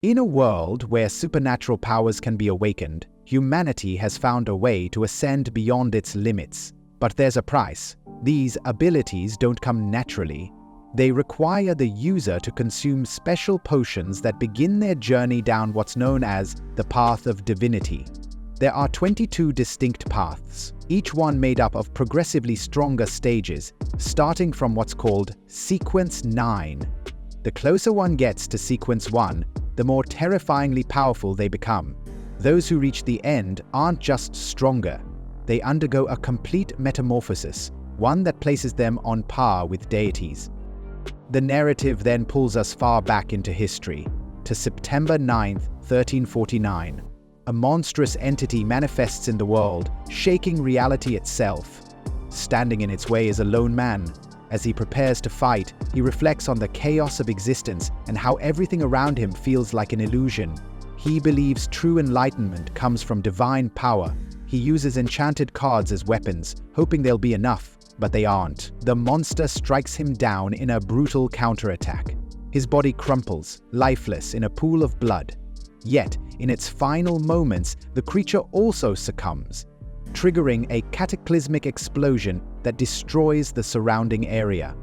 In a world where supernatural powers can be awakened, humanity has found a way to ascend beyond its limits. But there's a price. These abilities don't come naturally. They require the user to consume special potions that begin their journey down what's known as the path of divinity. There are 22 distinct paths, each one made up of progressively stronger stages, starting from what's called Sequence 9. The closer one gets to Sequence 1, the more terrifyingly powerful they become. Those who reach the end aren't just stronger, they undergo a complete metamorphosis, one that places them on par with deities. The narrative then pulls us far back into history, to September 9th, 1349. A monstrous entity manifests in the world, shaking reality itself. Standing in its way is a lone man. As he prepares to fight, he reflects on the chaos of existence and how everything around him feels like an illusion. He believes true enlightenment comes from divine power. He uses enchanted cards as weapons, hoping they'll be enough, but they aren't. The monster strikes him down in a brutal counterattack. His body crumples, lifeless in a pool of blood. Yet, in its final moments, the creature also succumbs, triggering a cataclysmic explosion that destroys the surrounding area.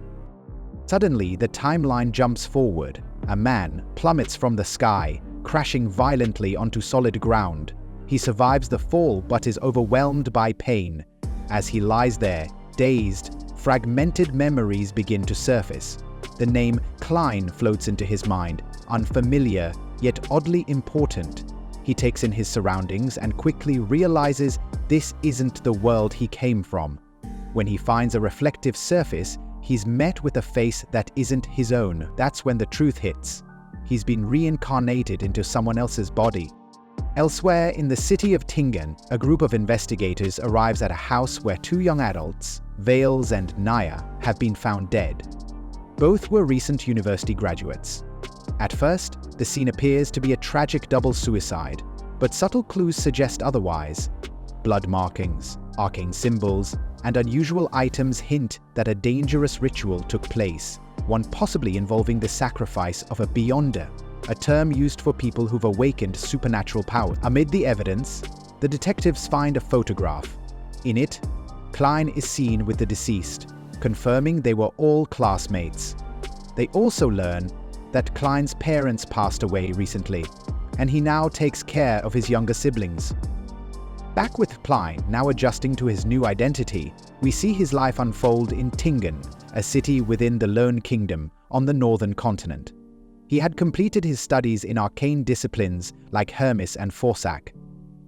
Suddenly, the timeline jumps forward. A man plummets from the sky, crashing violently onto solid ground. He survives the fall but is overwhelmed by pain. As he lies there, dazed, fragmented memories begin to surface. The name Klein floats into his mind, unfamiliar, yet oddly important. He takes in his surroundings and quickly realizes this isn't the world he came from. When he finds a reflective surface, he's met with a face that isn't his own. That's when the truth hits. He's been reincarnated into someone else's body. Elsewhere, in the city of Tingen, a group of investigators arrives at a house where two young adults, Vales and Naya, have been found dead. Both were recent university graduates. At first, the scene appears to be a tragic double suicide, but subtle clues suggest otherwise. Blood markings, arcane symbols, and unusual items hint that a dangerous ritual took place, one possibly involving the sacrifice of a beyonder, a term used for people who've awakened supernatural power. Amid the evidence, the detectives find a photograph. In it, Klein is seen with the deceased, confirming they were all classmates. They also learn that Klein's parents passed away recently, and he now takes care of his younger siblings. Back with Klein, now adjusting to his new identity, we see his life unfold in Tingen, a city within the Lone Kingdom on the northern continent. He had completed his studies in arcane disciplines like Hermes and Forsac.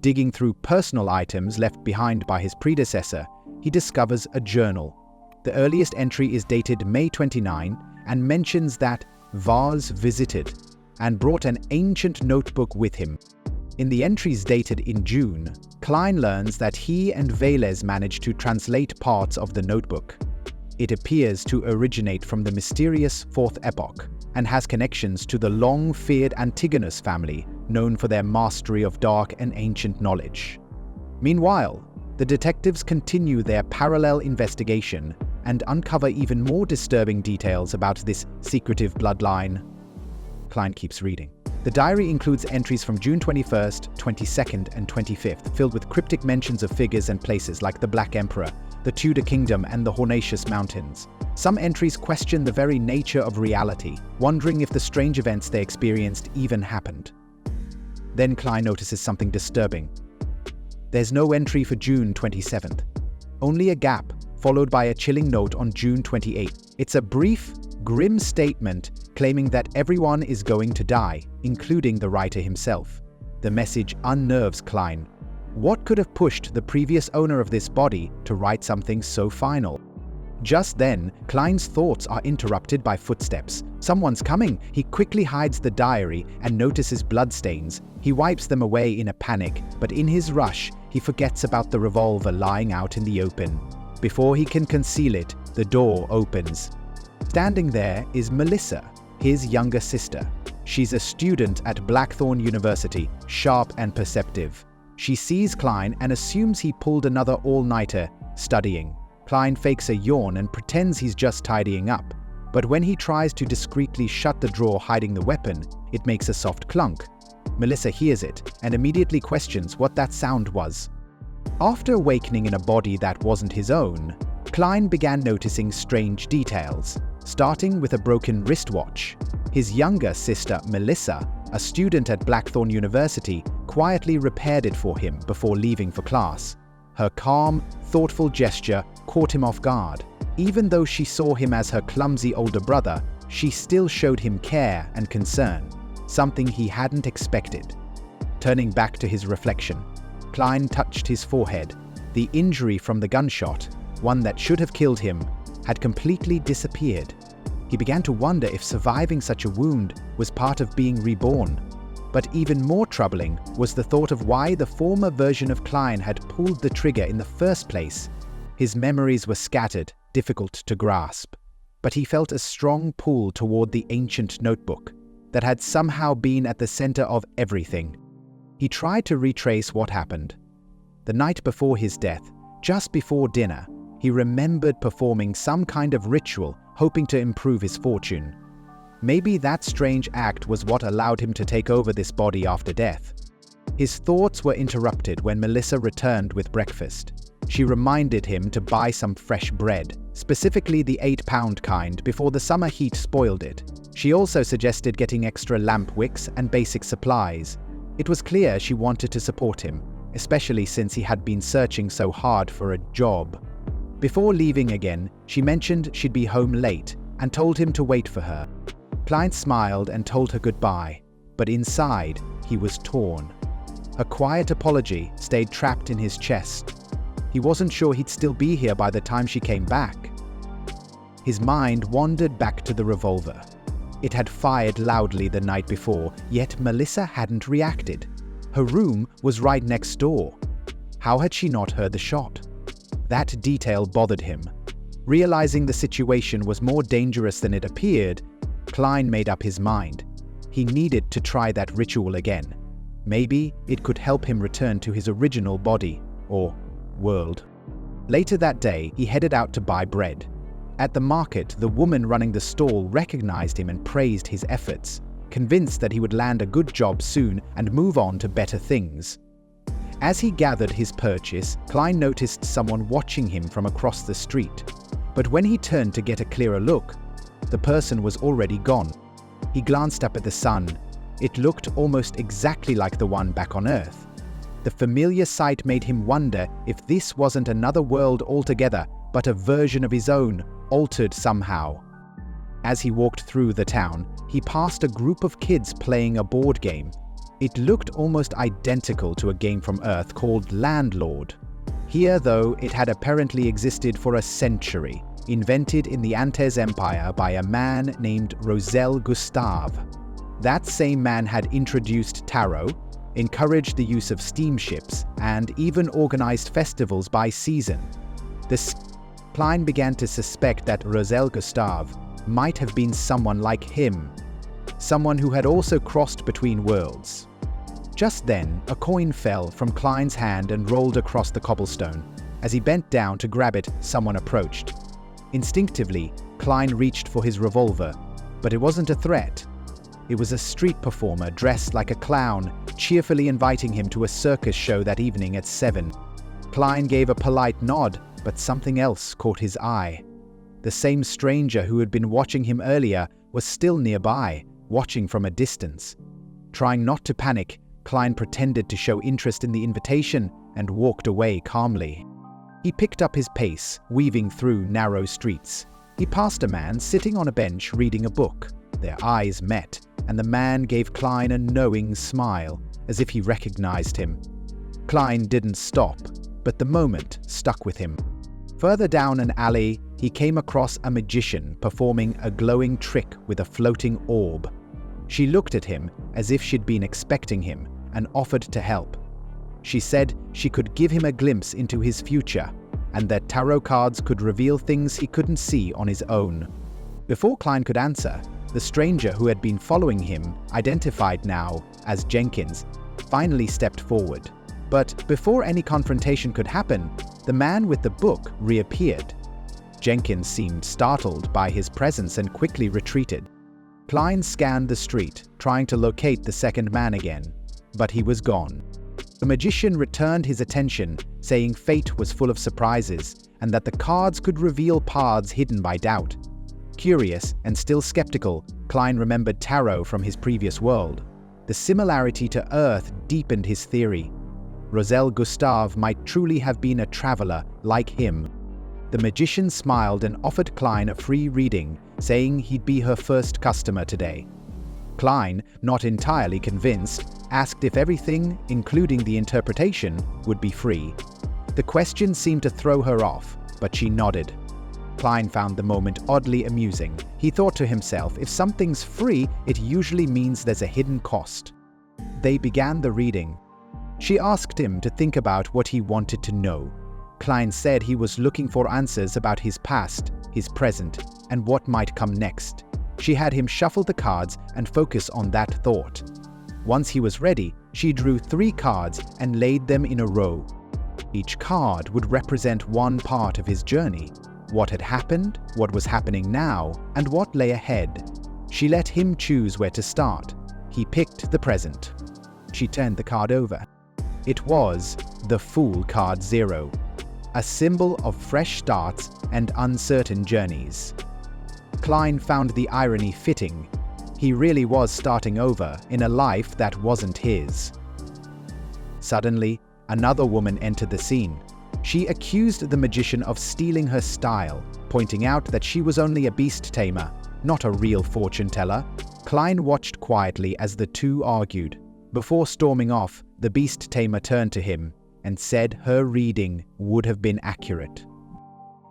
Digging through personal items left behind by his predecessor, he discovers a journal. The earliest entry is dated May 29 and mentions that Vaz visited and brought an ancient notebook with him. In the entries dated in June, Klein learns that he and Vales managed to translate parts of the notebook. It appears to originate from the mysterious Fourth Epoch and has connections to the long-feared Antigonus family, known for their mastery of dark and ancient knowledge. Meanwhile, the detectives continue their parallel investigation and uncover even more disturbing details about this secretive bloodline. Klein keeps reading. The diary includes entries from June 21st, 22nd, and 25th, filled with cryptic mentions of figures and places like the Black Emperor, the Tudor Kingdom, and the Hornatius Mountains. Some entries question the very nature of reality, wondering if the strange events they experienced even happened. Then Klein notices something disturbing. There's no entry for June 27th. Only a gap, followed by a chilling note on June 28th. It's a brief, grim statement claiming that everyone is going to die, including the writer himself. The message unnerves Klein. What could have pushed the previous owner of this body to write something so final? Just then, Klein's thoughts are interrupted by footsteps. Someone's coming. He quickly hides the diary and notices bloodstains. He wipes them away in a panic, but in his rush, he forgets about the revolver lying out in the open. Before he can conceal it, the door opens. Standing there is Melissa, his younger sister. She's a student at Blackthorn University, sharp and perceptive. She sees Klein and assumes he pulled another all-nighter, studying. Klein fakes a yawn and pretends he's just tidying up. But when he tries to discreetly shut the drawer hiding the weapon, it makes a soft clunk. Melissa hears it and immediately questions what that sound was. After awakening in a body that wasn't his own, Klein began noticing strange details, starting with a broken wristwatch. His younger sister, Melissa, a student at Blackthorn University, quietly repaired it for him before leaving for class. Her calm, thoughtful gesture caught him off guard. Even though she saw him as her clumsy older brother, she still showed him care and concern, something he hadn't expected. Turning back to his reflection, Klein touched his forehead. The injury from the gunshot, one that should have killed him, had completely disappeared. He began to wonder if surviving such a wound was part of being reborn. But even more troubling was the thought of why the former version of Klein had pulled the trigger in the first place. His memories were scattered, difficult to grasp, but he felt a strong pull toward the ancient notebook that had somehow been at the center of everything. He tried to retrace what happened. The night before his death, just before dinner, he remembered performing some kind of ritual, hoping to improve his fortune. Maybe that strange act was what allowed him to take over this body after death. His thoughts were interrupted when Melissa returned with breakfast. She reminded him to buy some fresh bread, specifically the 8-pound kind, before the summer heat spoiled it. She also suggested getting extra lamp wicks and basic supplies. It was clear she wanted to support him, especially since he had been searching so hard for a job. Before leaving again, she mentioned she'd be home late and told him to wait for her. Klein smiled and told her goodbye, but inside, he was torn. Her quiet apology stayed trapped in his chest. He wasn't sure he'd still be here by the time she came back. His mind wandered back to the revolver. It had fired loudly the night before, yet Melissa hadn't reacted. Her room was right next door. How had she not heard the shot? That detail bothered him. Realizing the situation was more dangerous than it appeared, Klein made up his mind. He needed to try that ritual again. Maybe it could help him return to his original body, or world. Later that day, he headed out to buy bread. At the market, the woman running the stall recognized him and praised his efforts, convinced that he would land a good job soon and move on to better things. As he gathered his purchase, Klein noticed someone watching him from across the street. But when he turned to get a clearer look, the person was already gone. He glanced up at the sun. It looked almost exactly like the one back on Earth. The familiar sight made him wonder if this wasn't another world altogether, but a version of his own, altered somehow. As he walked through the town, he passed a group of kids playing a board game. It looked almost identical to a game from Earth called Landlord. Here, though, it had apparently existed for a century, invented in the Antes Empire by a man named Rosel Gustave. That same man had introduced tarot, encouraged the use of steamships, and even organized festivals by season. Klein began to suspect that Rosel Gustave might have been someone like him, someone who had also crossed between worlds. Just then, a coin fell from Klein's hand and rolled across the cobblestone. As he bent down to grab it, someone approached. Instinctively, Klein reached for his revolver, but it wasn't a threat. It was a street performer dressed like a clown, cheerfully inviting him to a circus show that evening at 7. Klein gave a polite nod, but something else caught his eye. The same stranger who had been watching him earlier was still nearby, watching from a distance. Trying not to panic, Klein pretended to show interest in the invitation and walked away calmly. He picked up his pace, weaving through narrow streets. He passed a man sitting on a bench reading a book. Their eyes met, and the man gave Klein a knowing smile, as if he recognized him. Klein didn't stop, but the moment stuck with him. Further down an alley, he came across a magician performing a glowing trick with a floating orb. She looked at him as if she'd been expecting him and offered to help. She said she could give him a glimpse into his future, and that tarot cards could reveal things he couldn't see on his own. Before Klein could answer, the stranger who had been following him, identified now as Jenkins, finally stepped forward. But before any confrontation could happen, the man with the book reappeared. Jenkins seemed startled by his presence and quickly retreated. Klein scanned the street, trying to locate the second man again, but he was gone. The magician returned his attention, saying fate was full of surprises and that the cards could reveal paths hidden by doubt. Curious and still skeptical, Klein remembered tarot from his previous world. The similarity to Earth deepened his theory. Roselle Gustave might truly have been a traveler like him. The magician smiled and offered Klein a free reading, saying he'd be her first customer today. Klein, not entirely convinced, asked if everything, including the interpretation, would be free. The question seemed to throw her off, but she nodded. Klein found the moment oddly amusing. He thought to himself, if something's free, it usually means there's a hidden cost. They began the reading. She asked him to think about what he wanted to know. Klein said he was looking for answers about his past, his present, and what might come next. She had him shuffle the cards and focus on that thought. Once he was ready, she drew 3 cards and laid them in a row. Each card would represent one part of his journey: what had happened, what was happening now, and what lay ahead. She let him choose where to start. He picked the present. She turned the card over. It was the Fool card 0, a symbol of fresh starts and uncertain journeys. Klein found the irony fitting. He really was starting over in a life that wasn't his. Suddenly, another woman entered the scene. She accused the magician of stealing her style, pointing out that she was only a beast tamer, not a real fortune teller. Klein watched quietly as the two argued. Before storming off, the beast tamer turned to him and said her reading would have been accurate.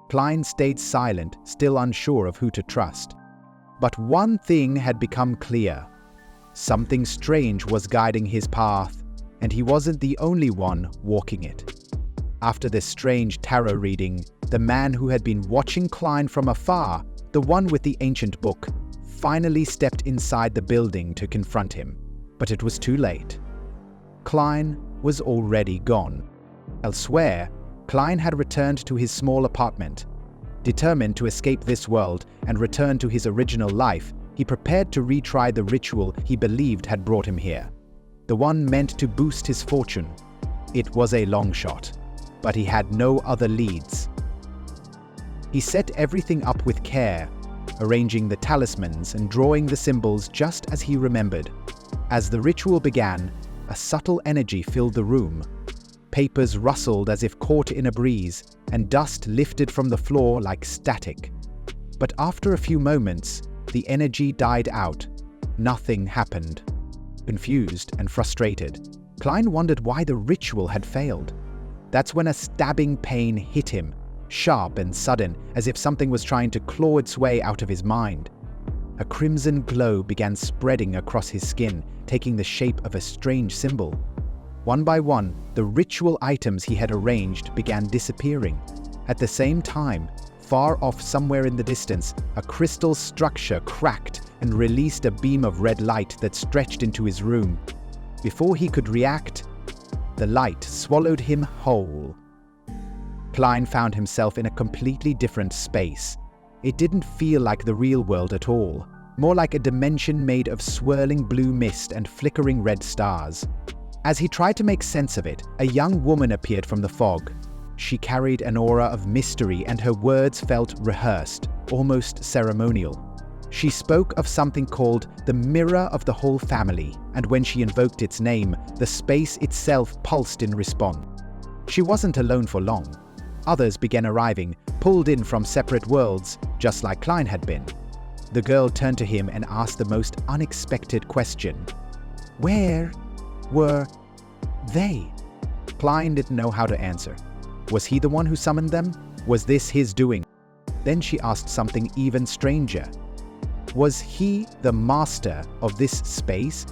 Klein stayed silent, still unsure of who to trust. But one thing had become clear. Something strange was guiding his path, and he wasn't the only one walking it. After this strange tarot reading, the man who had been watching Klein from afar, the one with the ancient book, finally stepped inside the building to confront him. But it was too late. Klein was already gone. Elsewhere, Klein had returned to his small apartment. Determined to escape this world and return to his original life, he prepared to retry the ritual he believed had brought him here. The one meant to boost his fortune. It was a long shot, but he had no other leads. He set everything up with care, arranging the talismans and drawing the symbols just as he remembered. As the ritual began, a subtle energy filled the room. Papers rustled as if caught in a breeze, and dust lifted from the floor like static. But after a few moments, the energy died out. Nothing happened. Confused and frustrated, Klein wondered why the ritual had failed. That's when a stabbing pain hit him, sharp and sudden, as if something was trying to claw its way out of his mind. A crimson glow began spreading across his skin, taking the shape of a strange symbol. One by one, the ritual items he had arranged began disappearing. At the same time, far off somewhere in the distance, a crystal structure cracked and released a beam of red light that stretched into his room. Before he could react, the light swallowed him whole. Klein found himself in a completely different space. It didn't feel like the real world at all, more like a dimension made of swirling blue mist and flickering red stars. As he tried to make sense of it, a young woman appeared from the fog. She carried an aura of mystery, and her words felt rehearsed, almost ceremonial. She spoke of something called the Mirror of the Whole Family, and when she invoked its name, the space itself pulsed in response. She wasn't alone for long. Others began arriving, pulled in from separate worlds, just like Klein had been. The girl turned to him and asked the most unexpected question. Where were they? Klein didn't know how to answer. Was he the one who summoned them? Was this his doing? Then she asked something even stranger. Was he the master of this space?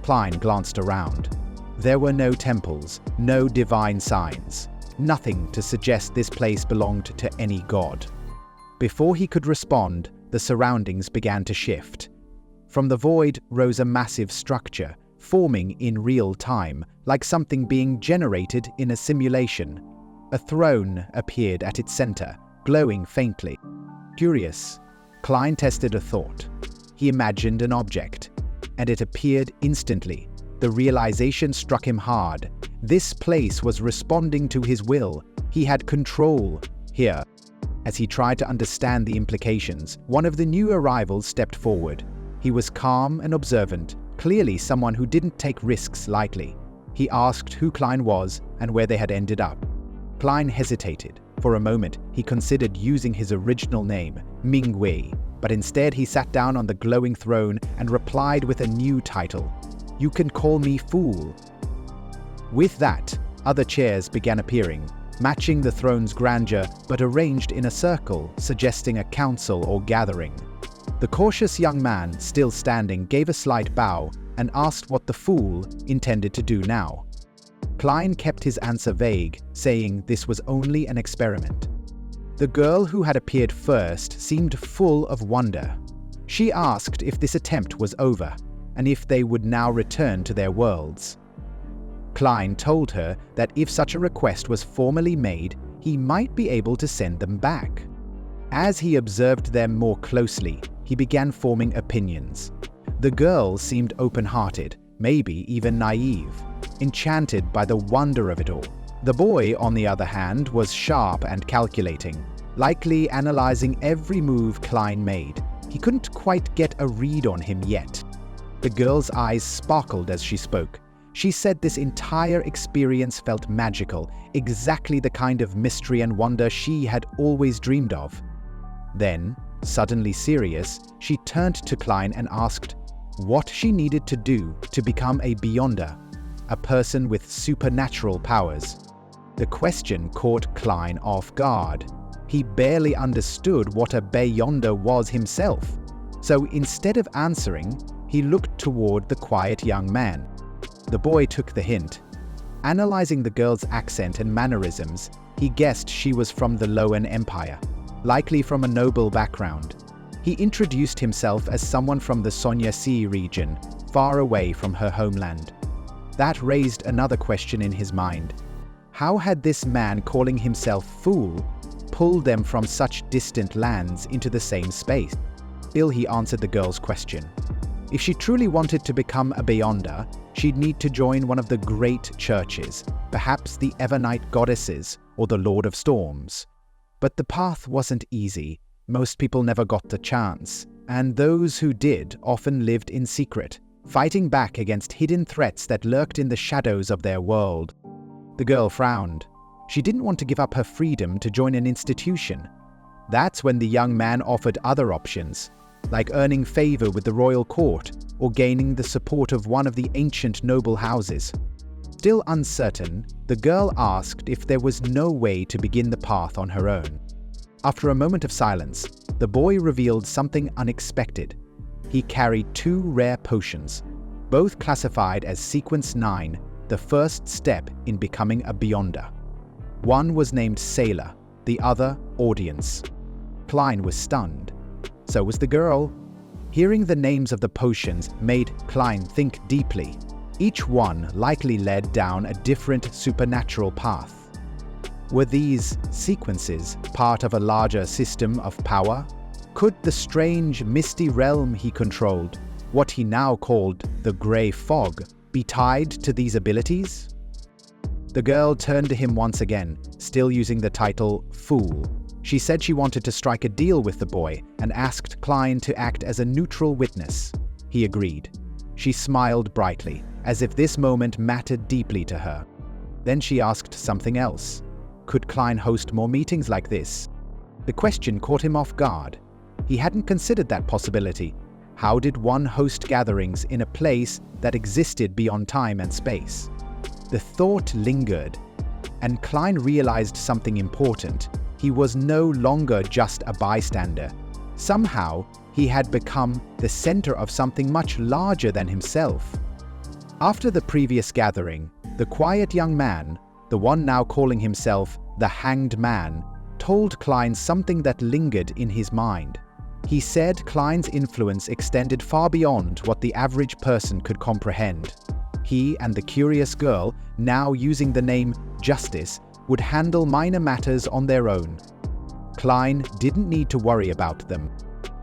Klein glanced around. There were no temples, no divine signs, nothing to suggest this place belonged to any god. Before he could respond, the surroundings began to shift. From the void rose a massive structure, forming in real time, like something being generated in a simulation. A throne appeared at its center, glowing faintly. Curious, Klein tested a thought. He imagined an object, and it appeared instantly. The realization struck him hard. This place was responding to his will. He had control here. As he tried to understand the implications, one of the new arrivals stepped forward. He was calm and observant, clearly someone who didn't take risks lightly. He asked who Klein was and where they had ended up. Klein hesitated. For a moment, he considered using his original name, Mingwei, but instead he sat down on the glowing throne and replied with a new title. "You can call me Fool." With that, other chairs began appearing, matching the throne's grandeur but arranged in a circle, suggesting a council or gathering. The cautious young man, still standing, gave a slight bow and asked what the fool intended to do now. Klein kept his answer vague, saying this was only an experiment. The girl who had appeared first seemed full of wonder. She asked if this attempt was over, and if they would now return to their worlds. Klein told her that if such a request was formally made, he might be able to send them back. As he observed them more closely, he began forming opinions. The girl seemed open-hearted, maybe even naive, enchanted by the wonder of it all. The boy, on the other hand, was sharp and calculating, likely analyzing every move Klein made. He couldn't quite get a read on him yet. The girl's eyes sparkled as she spoke. She said this entire experience felt magical, exactly the kind of mystery and wonder she had always dreamed of. Then, suddenly serious, she turned to Klein and asked what she needed to do to become a Beyonder, a person with supernatural powers. The question caught Klein off guard. He barely understood what a Beyonder was himself. So instead of answering, he looked toward the quiet young man. The boy took the hint. Analyzing the girl's accent and mannerisms, he guessed she was from the Loan Empire, likely from a noble background. He introduced himself as someone from the Sonya Sea region, far away from her homeland. That raised another question in his mind. How had this man calling himself Fool pulled them from such distant lands into the same space? Still, he answered the girl's question. If she truly wanted to become a Beyonder, she'd need to join one of the great churches, perhaps the Evernight Goddesses or the Lord of Storms. But the path wasn't easy. Most people never got the chance, and those who did often lived in secret, fighting back against hidden threats that lurked in the shadows of their world. The girl frowned. She didn't want to give up her freedom to join an institution. That's when the young man offered other options, like earning favor with the royal court or gaining the support of one of the ancient noble houses. Still uncertain, the girl asked if there was no way to begin the path on her own. After a moment of silence, the boy revealed something unexpected. He carried 2 rare potions, both classified as Sequence 9, the first step in becoming a Beyonder. One was named Sailor, the other Audience. Klein was stunned. So was the girl. Hearing the names of the potions made Klein think deeply. Each one likely led down a different supernatural path. Were these sequences part of a larger system of power? Could the strange, misty realm he controlled, what he now called the Grey Fog, be tied to these abilities? The girl turned to him once again, still using the title Fool. She said she wanted to strike a deal with the boy and asked Klein to act as a neutral witness. He agreed. She smiled brightly, as if this moment mattered deeply to her. Then she asked something else. Could Klein host more meetings like this? The question caught him off guard. He hadn't considered that possibility. How did one host gatherings in a place that existed beyond time and space? The thought lingered, and Klein realized something important. He was no longer just a bystander. Somehow, he had become the center of something much larger than himself. After the previous gathering, the quiet young man, the one now calling himself the Hanged Man, told Klein something that lingered in his mind. He said Klein's influence extended far beyond what the average person could comprehend. He and the curious girl, now using the name Justice, would handle minor matters on their own. Klein didn't need to worry about them.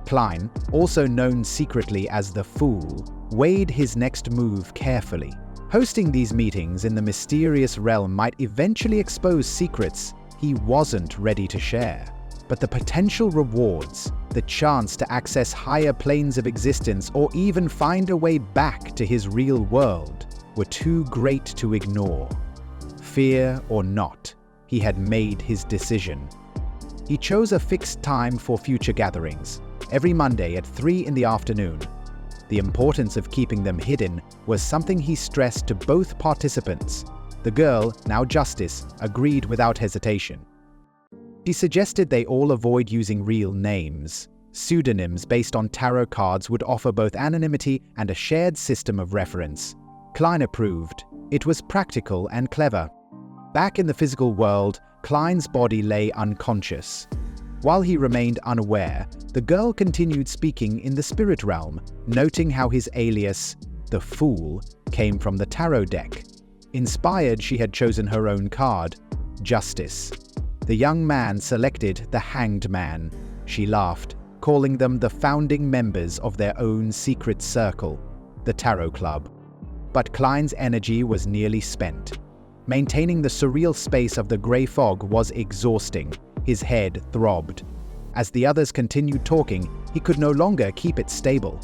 Klein, also known secretly as the Fool, weighed his next move carefully. Hosting these meetings in the mysterious realm might eventually expose secrets he wasn't ready to share. But the potential rewards, the chance to access higher planes of existence or even find a way back to his real world, were too great to ignore. Fear or not, he had made his decision. He chose a fixed time for future gatherings, every Monday at 3 in the afternoon. The importance of keeping them hidden was something he stressed to both participants. The girl, now Justice, agreed without hesitation. He suggested they all avoid using real names. Pseudonyms based on tarot cards would offer both anonymity and a shared system of reference. Klein approved. It was practical and clever. Back in the physical world, Klein's body lay unconscious. While he remained unaware, the girl continued speaking in the spirit realm, noting how his alias, the Fool, came from the tarot deck. Inspired, she had chosen her own card, Justice. The young man selected the Hanged Man. She laughed, calling them the founding members of their own secret circle, the Tarot Club. But Klein's energy was nearly spent. Maintaining the surreal space of the grey fog was exhausting. His head throbbed. As the others continued talking, he could no longer keep it stable.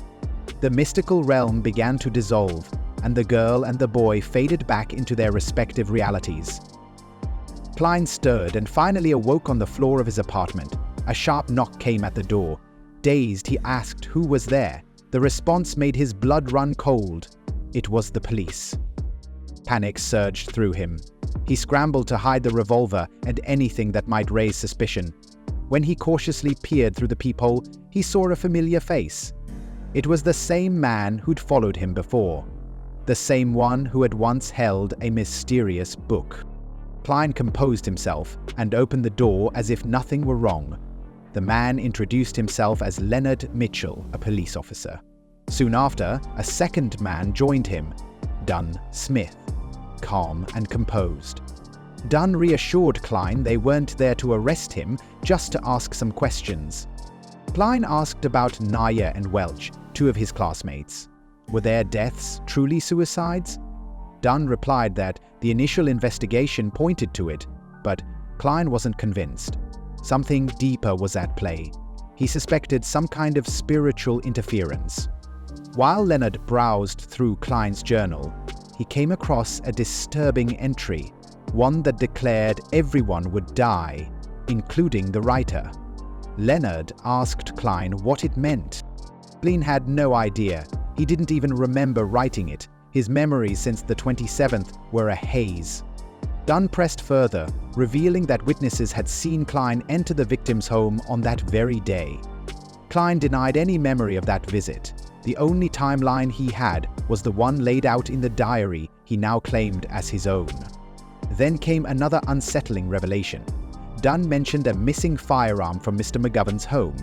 The mystical realm began to dissolve, and the girl and the boy faded back into their respective realities. Klein stirred and finally awoke on the floor of his apartment. A sharp knock came at the door. Dazed, he asked who was there. The response made his blood run cold. It was the police. Panic surged through him. He scrambled to hide the revolver and anything that might raise suspicion. When he cautiously peered through the peephole, he saw a familiar face. It was the same man who'd followed him before. The same one who had once held a mysterious book. Klein composed himself and opened the door as if nothing were wrong. The man introduced himself as Leonard Mitchell, a police officer. Soon after, a second man joined him, Dunn Smith, calm and composed. Dunn reassured Klein they weren't there to arrest him, just to ask some questions. Klein asked about Naya and Welch, two of his classmates. Were their deaths truly suicides? Dunn replied that the initial investigation pointed to it, but Klein wasn't convinced. Something deeper was at play. He suspected some kind of spiritual interference. While Leonard browsed through Klein's journal, he came across a disturbing entry, one that declared everyone would die, including the writer. Leonard asked Klein what it meant. Klein had no idea. He didn't even remember writing it. His memories since the 27th were a haze. Dunn pressed further, revealing that witnesses had seen Klein enter the victim's home on that very day. Klein denied any memory of that visit. The only timeline he had was the one laid out in the diary he now claimed as his own. Then came another unsettling revelation. Dunn mentioned a missing firearm from Mr. McGovern's home.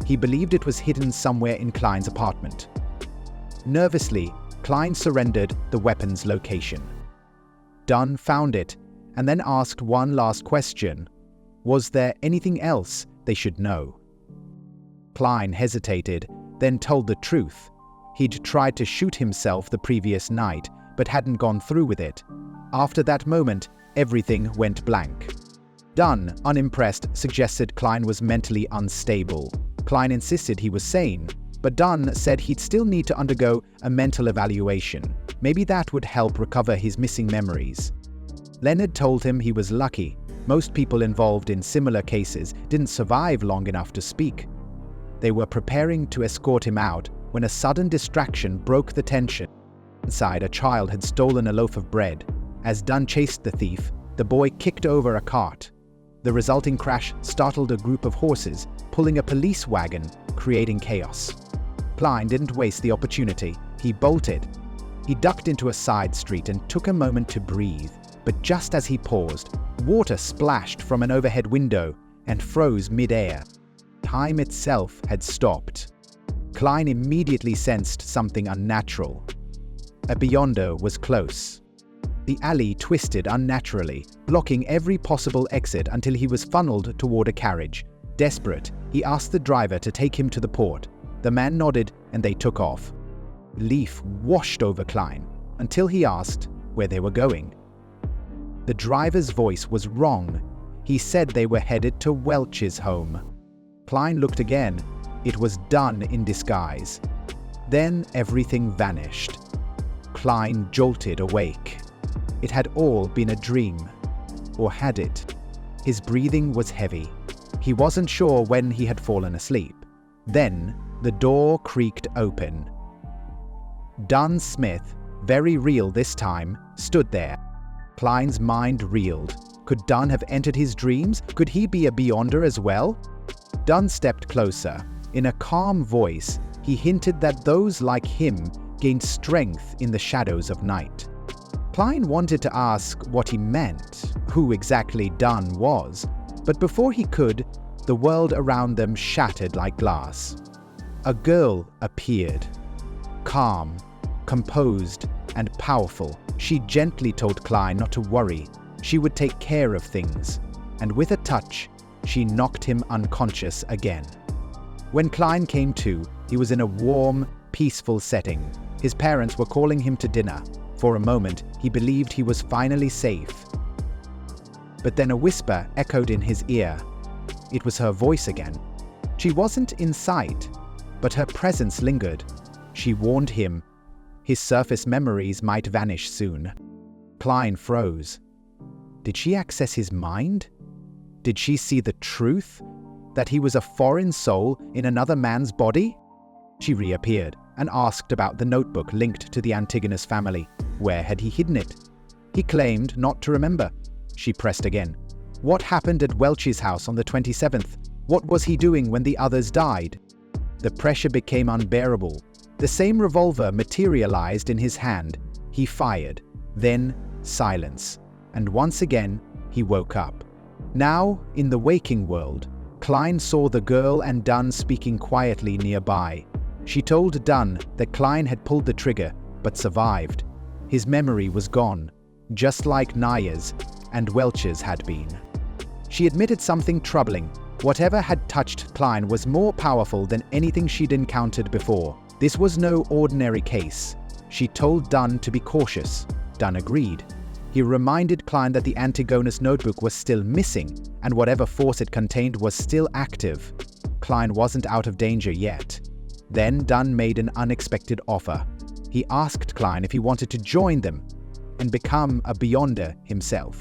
He believed it was hidden somewhere in Klein's apartment. Nervously, Klein surrendered the weapon's location. Dunn found it and then asked one last question. Was there anything else they should know? Klein hesitated, then told the truth. He'd tried to shoot himself the previous night, but hadn't gone through with it. After that moment, everything went blank. Dunn, unimpressed, suggested Klein was mentally unstable. Klein insisted he was sane, but Dunn said he'd still need to undergo a mental evaluation. Maybe that would help recover his missing memories. Leonard told him he was lucky. Most people involved in similar cases didn't survive long enough to speak. They were preparing to escort him out when a sudden distraction broke the tension. Inside, a child had stolen a loaf of bread. As Dunn chased the thief, the boy kicked over a cart. The resulting crash startled a group of horses, pulling a police wagon, creating chaos. Klein didn't waste the opportunity. He bolted. He ducked into a side street and took a moment to breathe. But just as he paused, water splashed from an overhead window and froze mid-air. Time itself had stopped. Klein immediately sensed something unnatural. A beyonder was close. The alley twisted unnaturally, blocking every possible exit until he was funneled toward a carriage. Desperate, he asked the driver to take him to the port. The man nodded and they took off. Relief washed over Klein until he asked where they were going. The driver's voice was wrong. He said they were headed to Welch's home. Klein looked again. It was Dunn in disguise. Then everything vanished. Klein jolted awake. It had all been a dream. Or had it? His breathing was heavy. He wasn't sure when he had fallen asleep. Then the door creaked open. Dunn Smith, very real this time, stood there. Klein's mind reeled. Could Dunn have entered his dreams? Could he be a Beyonder as well? Dunn stepped closer. In a calm voice, he hinted that those like him gained strength in the shadows of night. Klein wanted to ask what he meant, who exactly Dunn was, but before he could, the world around them shattered like glass. A girl appeared. Calm, composed, and powerful, she gently told Klein not to worry. She would take care of things. And with a touch, she knocked him unconscious again. When Klein came to, he was in a warm, peaceful setting. His parents were calling him to dinner. For a moment, he believed he was finally safe. But then a whisper echoed in his ear. It was her voice again. She wasn't in sight, but her presence lingered. She warned him. His surface memories might vanish soon. Klein froze. Did she access his mind? Did she see the truth? That he was a foreign soul in another man's body? She reappeared and asked about the notebook linked to the Antigonus family. Where had he hidden it? He claimed not to remember. She pressed again. What happened at Welch's house on the 27th? What was he doing when the others died? The pressure became unbearable. The same revolver materialized in his hand. He fired. Then silence. And once again, he woke up. Now, in the waking world, Klein saw the girl and Dunn speaking quietly nearby. She told Dunn that Klein had pulled the trigger, but survived. His memory was gone, just like Naya's and Welch's had been. She admitted something troubling. Whatever had touched Klein was more powerful than anything she'd encountered before. This was no ordinary case. She told Dunn to be cautious. Dunn agreed. He reminded Klein that the Antigonus notebook was still missing, and whatever force it contained was still active. Klein wasn't out of danger yet. Then Dunn made an unexpected offer. He asked Klein if he wanted to join them and become a Beyonder himself.